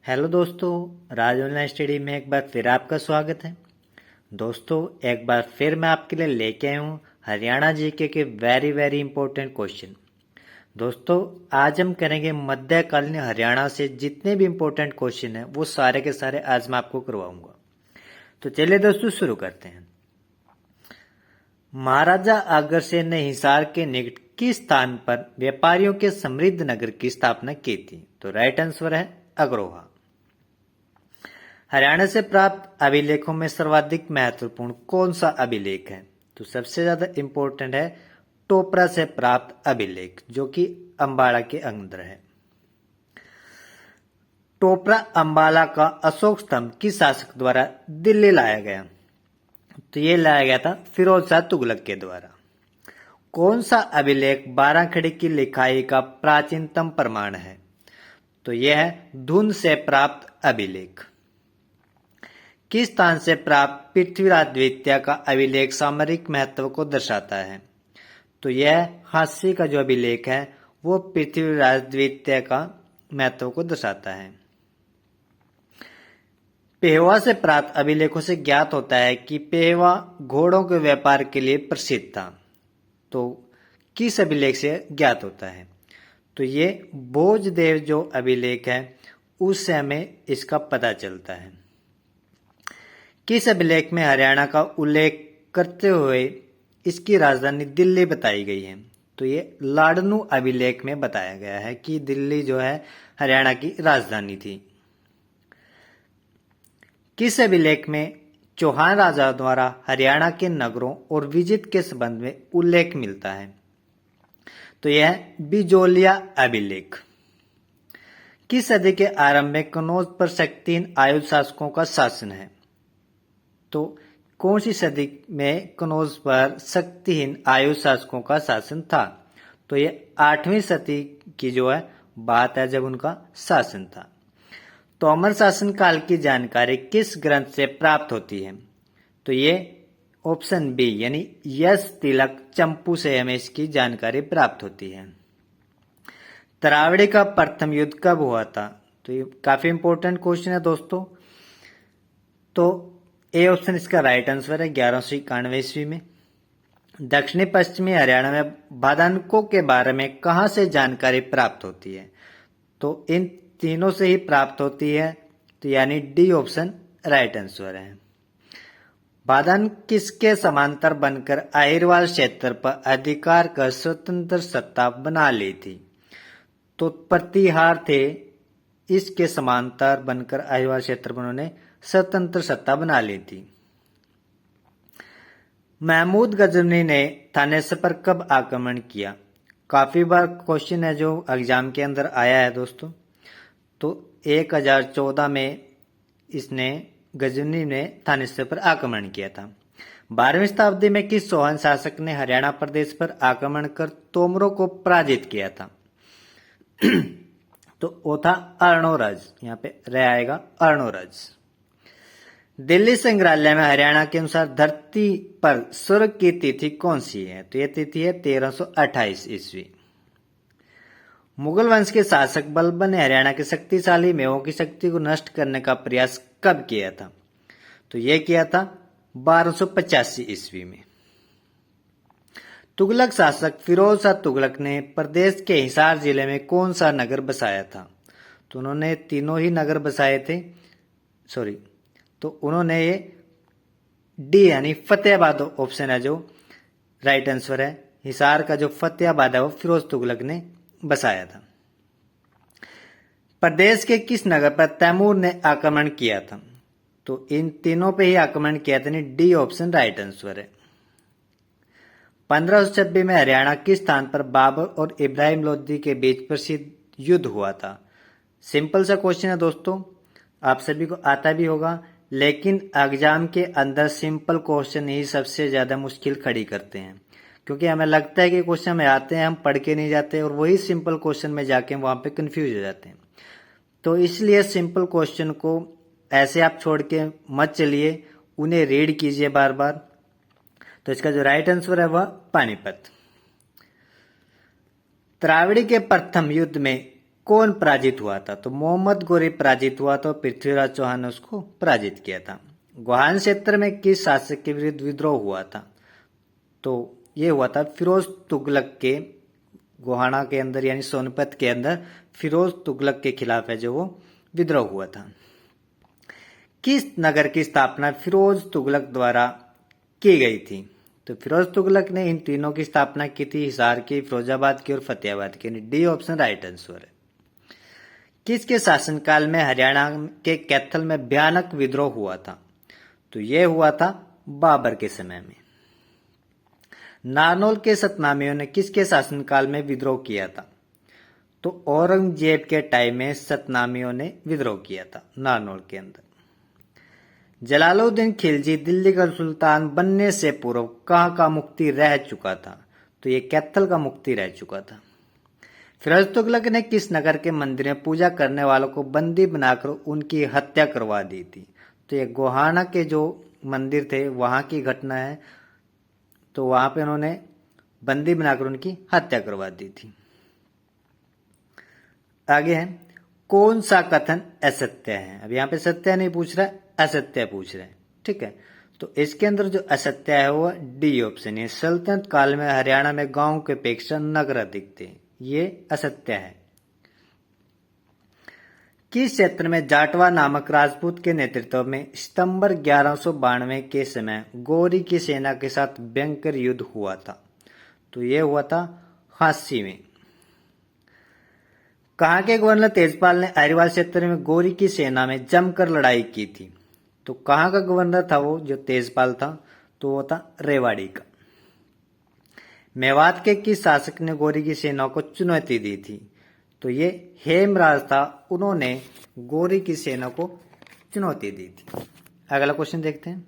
Hello दोस्तों, राज online study में एक बार फिर आपका स्वागत है। दोस्तों, एक बार फिर मैं आपके लिए लेके आया हूँ हरियाणा जीके के वेरी वेरी इंपॉर्टेंट क्वेश्चन। दोस्तों, आज हम करेंगे मध्यकालीन हरियाणा से जितने भी इंपॉर्टेंट क्वेश्चन हैं वो सारे के सारे आज मैं आपको करवाऊंगा। तो चलिए दोस्तों शुरू करते हैं। महाराजा अग्रसेन ने हिसार के निकट किस स्थान पर व्यापारियों के समृद्ध नगर की स्थापना की थी? तो राइट आंसर है अग्रोहा। हरियाणा से प्राप्त अभिलेखों में सर्वाधिक महत्वपूर्ण कौन सा अभिलेख है? तो सबसे ज्यादा इंपॉर्टेंट है टोपरा से प्राप्त अभिलेख, जो कि अंबाला के अंदर है। टोपरा अंबाला का अशोक स्तंभ किस शासक द्वारा दिल्ली लाया गया? तो ये लाया गया था फिरोज शाह तुगलक के द्वारा। कौन सा अभिलेख बाराखड़ी की लिखाई का प्राचीनतम प्रमाण है? तो यह है धुन से प्राप्त अभिलेख। किस स्थान से प्राप्त पृथ्वीराज द्वितीय का अभिलेख सामरिक महत्व को दर्शाता है? तो यह हास्य का जो अभिलेख है वो पृथ्वीराज द्वितीय का महत्व को दर्शाता है। पेहवा से प्राप्त अभिलेखों से ज्ञात होता है कि पेहवा घोड़ों के व्यापार के लिए प्रसिद्ध था। तो किस अभिलेख से ज्ञात होता है? तो ये भोजदेव जो अभिलेख है उससे हमें इसका पता चलता है। किस अभिलेख में हरियाणा का उल्लेख करते हुए इसकी राजधानी दिल्ली बताई गई है? तो ये लाडनू अभिलेख में बताया गया है कि दिल्ली जो है हरियाणा की राजधानी थी। किस अभिलेख में चौहान राजा द्वारा हरियाणा के नगरों और विजित के संबंध में उल्लेख मिलता है? तो यह बिजोलिया अभिलेख। किस सदी के आरंभ में कनौज पर शक्तिहीन आयुध शासकों का शासन है? तो कौन सी सदी में कनौज पर शक्तिहीन आयुध शासकों का शासन था? तो ये 8वीं सदी की जो है बात है जब उनका शासन था। तोमर शासन काल की जानकारी किस ग्रंथ से प्राप्त होती है? तो ये ऑप्शन बी यानी यश तिलक चंपू से हमें इसकी जानकारी प्राप्त होती है। तरावड़ी का प्रथम युद्ध कब हुआ था? तो ये काफी इंपॉर्टेंट क्वेश्चन है दोस्तों। तो ए ऑप्शन इसका राइट आंसर है 1191 ईस्वी में। दक्षिणी पश्चिमी हरियाणा में बादानको के बारे में कहां से जानकारी प्राप्त होती है? तो इन तीनों से ही प्राप्त होती है, तो यानी डी ऑप्शन राइट आंसर है। बादान किसके समांतर बनकर अहिरवाल क्षेत्र पर अधिकार कर स्वतंत्र सत्ता बना ली थी? तो प्रतिहार थे इसके समांतर बनकर अहिरवाल क्षेत्र पर उन्होंने स्वतंत्र सत्ता बना ली थी। महमूद गजनवी ने थानेसर पर कब आक्रमण किया? काफी बार क्वेश्चन है जो एग्जाम के अंदर आया है दोस्तों। तो 1014 में इसने गजनवी ने थानेसर पर आक्रमण किया था। 12वीं शताब्दी में किस चौहान शासक ने हरियाणा प्रदेश पर आक्रमण कर तोमरों को पराजित किया था? तो वो था अर्णोराज। यहाँ पे रह आएगा अर्णोराज। दिल्ली संग्रहालय में हरियाणा के अनुसार धरती पर स्वर्ग की तिथि कौन सी है? तो यह तिथि है 1328 ईस्वी। मुगल वंश के शासक बलबन ने हरियाणा के शक्तिशाली मेवों की शक्ति को नष्ट करने का प्रयास कब किया था? तो यह किया था 1285 ईस्वी में। तुगलक शासक फिरोज शाह तुगलक ने प्रदेश के हिसार जिले में कौन सा नगर बसाया था? तो उन्होंने तीनों ही नगर बसाए थे। तो उन्होंने ये डी यानी फतेहाबाद ऑप्शन है जो राइट आंसर है। हिसार का जो फतेहाबाद है वो फिरोज तुगलक ने बसाया था। प्रदेश के किस नगर पर तैमूर ने आक्रमण किया था? तो इन तीनों पे ही आक्रमण किया था, डी ऑप्शन राइट आंसर है। 1526 में हरियाणा किस स्थान पर बाबर और इब्राहिम लोदी के बीच प्रसिद्ध युद्ध हुआ था? सिंपल सा क्वेश्चन है दोस्तों, आप सभी को आता भी होगा, लेकिन एग्जाम के अंदर सिंपल क्वेश्चन ही सबसे ज्यादा मुश्किल खड़ी करते हैं, क्योंकि हमें लगता है कि क्वेश्चन में आते हैं, हम पढ़ के नहीं जाते और वही सिंपल क्वेश्चन में जाके वहां पे कंफ्यूज हो जाते हैं। तो इसलिए सिंपल क्वेश्चन को ऐसे आप छोड़ के मत चलिए, उन्हें रीड कीजिए बार बार। तो इसका जो राइट आंसर है वह पानीपत। तरावड़ी के प्रथम युद्ध में कौन पराजित हुआ था? तो मोहम्मद गोरी पराजित हुआ तो पृथ्वीराज चौहान ने उसको पराजित किया था। गोहान क्षेत्र में किस शासक के विरुद्ध विद्रोह हुआ था? तो ये हुआ था फिरोज तुगलक के, गोहाना के अंदर यानी सोनीपत के अंदर फिरोज तुगलक के खिलाफ है जो वो विद्रोह हुआ था। किस नगर की स्थापना फिरोज तुगलक द्वारा की गई थी? तो फिरोज तुगलक ने इन तीनों की स्थापना की थी, हिसार की, फिरोजाबाद की और फतेहाबाद की। डी ऑप्शन राइट आंसर है। किसके शासनकाल में हरियाणा के कैथल में भयानक विद्रोह हुआ था? तो यह हुआ था बाबर के समय में। नारनौल के सतनामियों ने किसके शासनकाल में विद्रोह किया था? तो औरंगजेब के टाइम में सतनामियों ने विद्रोह किया था नारनौल के अंदर। जलालुद्दीन खिलजी दिल्ली का सुल्तान बनने से पूर्व कहाँ का मुफ्ती रह चुका था? तो ये कैथल का मुफ्ती रह चुका था। फिरोज तुगलक ने किस नगर के मंदिर में पूजा करने वालों को बंदी बनाकर उनकी हत्या करवा दी थी? तो ये गोहाना के जो मंदिर थे वहां की घटना है। तो वहां पे उन्होंने बंदी बनाकर उनकी हत्या करवा दी थी। आगे है, कौन सा कथन असत्य है? अब यहाँ पे सत्य नहीं पूछ रहा, असत्य पूछ रहे हैं, ठीक है। तो इसके अंदर जो असत्य है वो डी ऑप्शन है। सल्तनत काल में हरियाणा में गांव के अपेक्षा नगर अधिक थे, ये असत्य है। किस क्षेत्र में जाटवा नामक राजपूत के नेतृत्व में सितंबर 1192 के समय गौरी की सेना के साथ भयंकर युद्ध हुआ था? तो यह हुआ था हांसी में। कहाँ के गवर्नर तेजपाल ने अहिरवाल क्षेत्र में गौरी की सेना में जमकर लड़ाई की थी? तो कहाँ का गवर्नर था वो जो तेजपाल था? तो वो था रेवाड़ी का। मेवात के किस शासक ने गौरी की सेना को चुनौती दी थी? तो ये हेमराज था, उन्होंने गौरी की सेना को चुनौती दी थी। अगला क्वेश्चन देखते हैं।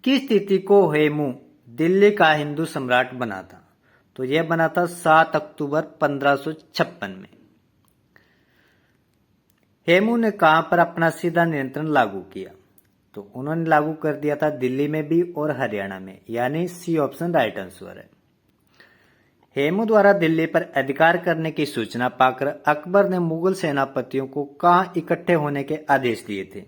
किस तिथि को हेमू दिल्ली का हिंदू सम्राट बना था? तो यह बना था 7 अक्टूबर 1556 में। हेमू ने कहां पर अपना सीधा नियंत्रण लागू किया? तो उन्होंने लागू कर दिया था दिल्ली में भी और हरियाणा में, यानी सी ऑप्शन राइट आंसर है। हेमू द्वारा दिल्ली पर अधिकार करने की सूचना पाकर अकबर ने मुगल सेनापतियों को कहां इकट्ठे होने के आदेश दिए थे?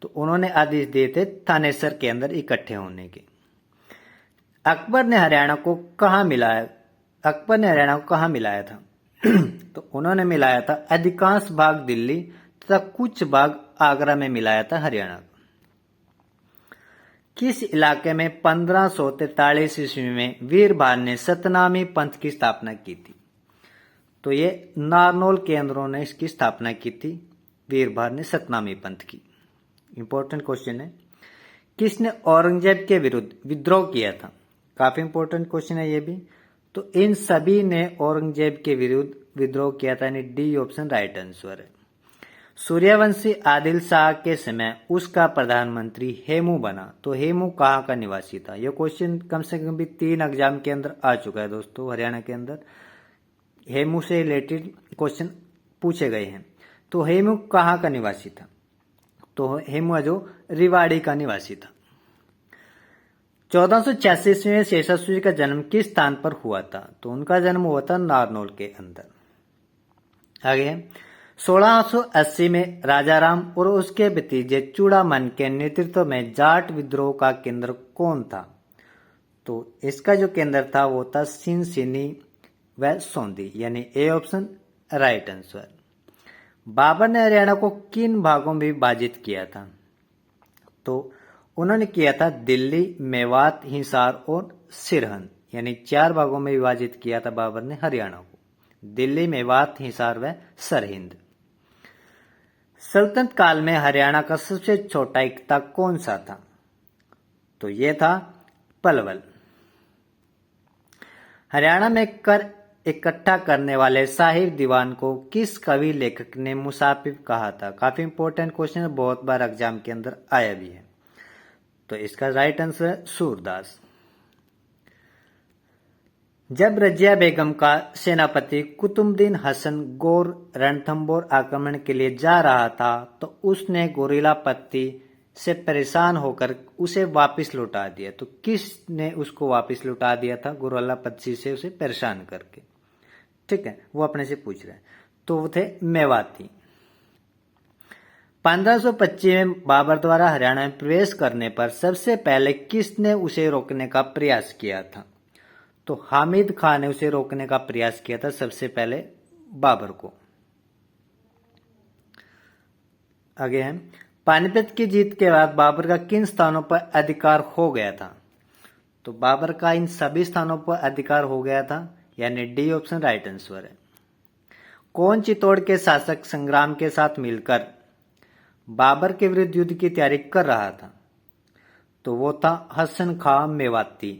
तो उन्होंने आदेश दिए थे थानेसर के अंदर इकट्ठे होने के। अकबर ने हरियाणा को कहां मिलाया? अकबर ने हरियाणा को कहां मिलाया था? तो उन्होंने मिलाया था अधिकांश भाग दिल्ली तथा कुछ भाग आगरा में मिलाया था हरियाणा। किस इलाके में 1543 ईस्वी में वीरभान ने सतनामी पंथ की स्थापना की थी? तो ये नारनौल के अंदर उन्होंने इसकी स्थापना की थी, वीरभान ने सतनामी पंथ की। इंपॉर्टेंट क्वेश्चन है। किसने औरंगजेब के विरुद्ध विद्रोह किया था? काफी इंपॉर्टेंट क्वेश्चन है ये भी। तो इन सभी ने औरंगजेब के विरुद्ध विद्रोह किया था, यानी डी ऑप्शन राइट आंसर है। सूर्यवंशी आदिल शाह के समय उसका प्रधानमंत्री हेमू बना, तो हेमू कहाँ का निवासी था? यह क्वेश्चन कम से कम भी 3 एग्जाम के अंदर आ चुका है दोस्तों। हरियाणा के अंदर हेमू से रिलेटेड क्वेश्चन पूछे गए हैं। तो हेमू कहाँ का निवासी था? तो हेमू जो रिवाड़ी का निवासी था। 1486 में शेषासुरी का जन्म किस स्थान पर हुआ था? तो उनका जन्म हुआ था नारनौल के अंदर। आगे 1680 में राजाराम और उसके भतीजे चूड़ामन के नेतृत्व में जाट विद्रोह का केंद्र कौन था? तो इसका जो केंद्र था वो था सिनसिनी व सोंदी, यानी A option right answer. Babur ने हरियाणा को किन भागों में विभाजित किया था? तो उन्होंने किया था दिल्ली, मेवात, हिसार और सिरहन, यानी 4 भागों में विभाजित किया था बाबर ने हरियाणा को, दिल्ली, मेवात, हिसार व सरहिंद। सल्तनत काल में हरियाणा का सबसे छोटा इक्ता कौन सा था? तो यह था पलवल। हरियाणा में कर इकट्ठा करने वाले साहिब दीवान को किस कवि लेखक ने मुसाफिर कहा था? काफी इंपॉर्टेंट क्वेश्चन है, बहुत बार एग्जाम के अंदर आया भी है। तो इसका राइट आंसर है सूरदास। जब रजिया बेगम का सेनापति कुतुबुद्दीन हसन गौर रणथंबोर आक्रमण के लिए जा रहा था तो उसने गोरिल्ला पत्ती से परेशान होकर उसे वापस लौटा दिया। तो किसने उसको वापस लौटा दिया था गोरिल्ला पत्ती से उसे परेशान करके? ठीक है, वो अपने से पूछ रहे हैं। तो वो थे मेवाती। 1525 में बाबर द्वारा हरियाणा में प्रवेश करने पर सबसे पहले किसने उसे रोकने का प्रयास किया था? तो हामिद खान ने उसे रोकने का प्रयास किया था सबसे पहले बाबर को। आगे है, पानीपत की जीत के बाद बाबर का किन स्थानों पर अधिकार हो गया था? तो बाबर का इन सभी स्थानों पर अधिकार हो गया था, यानी डी ऑप्शन राइट आंसर है। कौन चित्तौड़ के शासक संग्राम के साथ मिलकर बाबर के विरुद्ध युद्ध की तैयारी कर रहा था? तो वो था हसन खां मेवाती।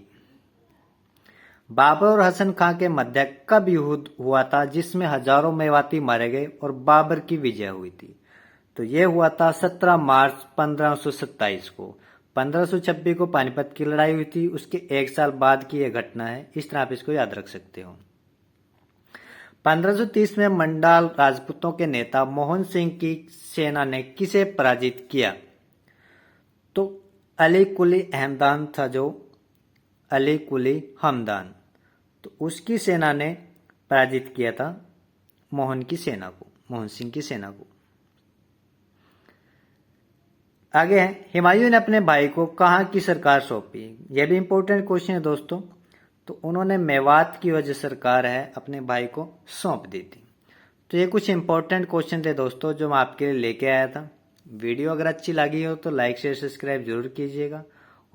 बाबर और हसन खां के मध्य कब युद्ध हुआ था जिसमें हजारों मेवाती मारे गए और बाबर की विजय हुई थी? तो ये हुआ था 17 मार्च 1527 को। 1526 को पानीपत की लड़ाई हुई थी, उसके एक साल बाद की यह घटना है। इस तरह आप इसको याद रख सकते हो। 1530 में मंडाल राजपूतों के नेता मोहन सिंह की सेना ने किसे पराजित किया? तो अली कुली अहमदान था, जो अली कुली हमदान, तो उसकी सेना ने पराजित किया था मोहन सिंह की सेना को। आगे है, हुमायूं ने अपने भाई को कहाँ की सरकार सौंपी? यह भी इंपॉर्टेंट क्वेश्चन है दोस्तों। तो उन्होंने मेवात की वजह सरकार है अपने भाई को सौंप दी थी। तो ये कुछ इंपॉर्टेंट क्वेश्चन थे दोस्तों जो मैं आपके लिए लेके आया था। वीडियो अगर अच्छी लगी हो तो लाइक शेयर सब्सक्राइब जरूर कीजिएगा,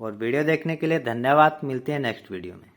और वीडियो देखने के लिए धन्यवाद। मिलते हैं नेक्स्ट वीडियो में।